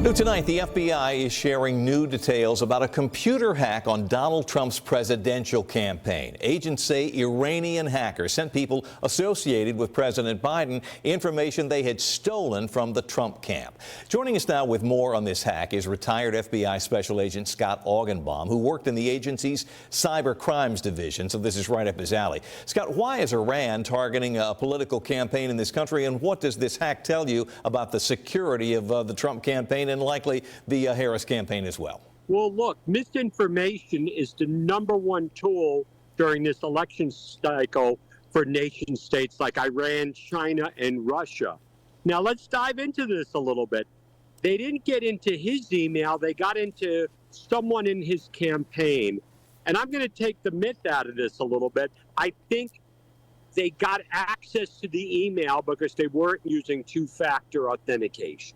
New tonight, the FBI is sharing new details about a computer hack on Donald Trump's presidential campaign. Agents say Iranian hackers sent people associated with President Biden information they had stolen from the Trump camp. Joining us now with more on this hack is retired FBI Special Agent Scott Augenbaum, who worked in the agency's cyber crimes division, so this is right up his alley. Scott, why is Iran targeting a political campaign in this country, and what does this hack tell you about the security of the Trump campaign and likely the Harris campaign as well? Well, look, misinformation is the #1 tool during this election cycle for nation states like Iran, China, and Russia. Now, let's dive into this a little bit. They didn't get into his email. They got into someone in his campaign. And I'm going to take the myth out of this a little bit. I think they got access to the email because they weren't using two-factor authentication.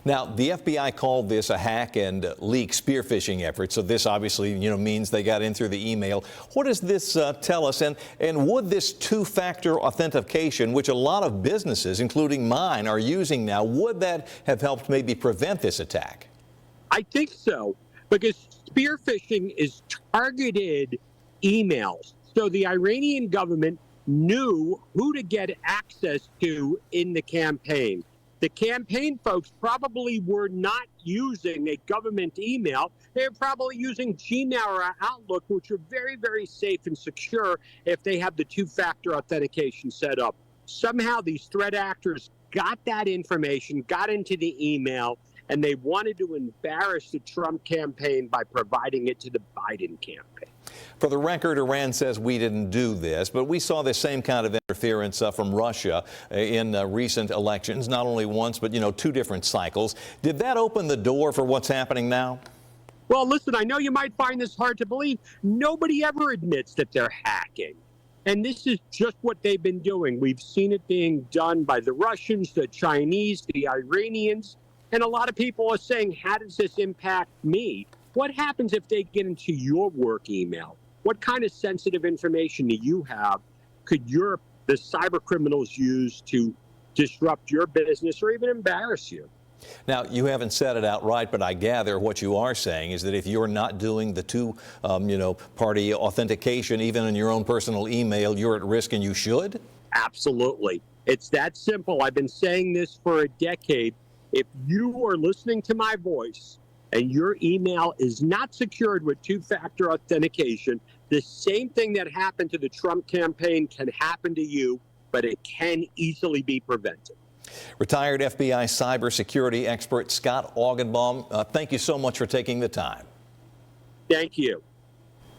Now, the FBI called this a hack and leak spear phishing effort, so this obviously, means they got in through the email. What does this tell us? And would this two-factor authentication, which a lot of businesses, including mine, are using now, would that have helped maybe prevent this attack? I think so, because spear phishing is targeted emails. So the Iranian government knew who to get access to in the campaign. The campaign folks probably were not using a government email. They were probably using Gmail or Outlook, which are very, very safe and secure if they have the two-factor authentication set up. Somehow these threat actors got that information, got into the email, and they wanted to embarrass the Trump campaign by providing it to the Biden campaign. For the record, Iran says we didn't do this, but we saw this same kind of interference from Russia in recent elections, not only once, but, two different cycles. Did that open the door for what's happening now? Well, listen, I know you might find this hard to believe. Nobody ever admits that they're hacking. And this is just what they've been doing. We've seen it being done by the Russians, the Chinese, the Iranians. And a lot of people are saying, how does this impact me? What happens if they get into your work email? What kind of sensitive information do you have? Could the cyber criminals use to disrupt your business or even embarrass you? Now, you haven't said it outright, but I gather what you are saying is that if you're not doing the party authentication, even in your own personal email, you're at risk and you should? Absolutely. It's that simple. I've been saying this for a decade. If you are listening to my voice and your email is not secured with two-factor authentication, the same thing that happened to the Trump campaign can happen to you, but it can easily be prevented. Retired FBI cybersecurity expert Scott Augenbaum, thank you so much for taking the time. Thank you.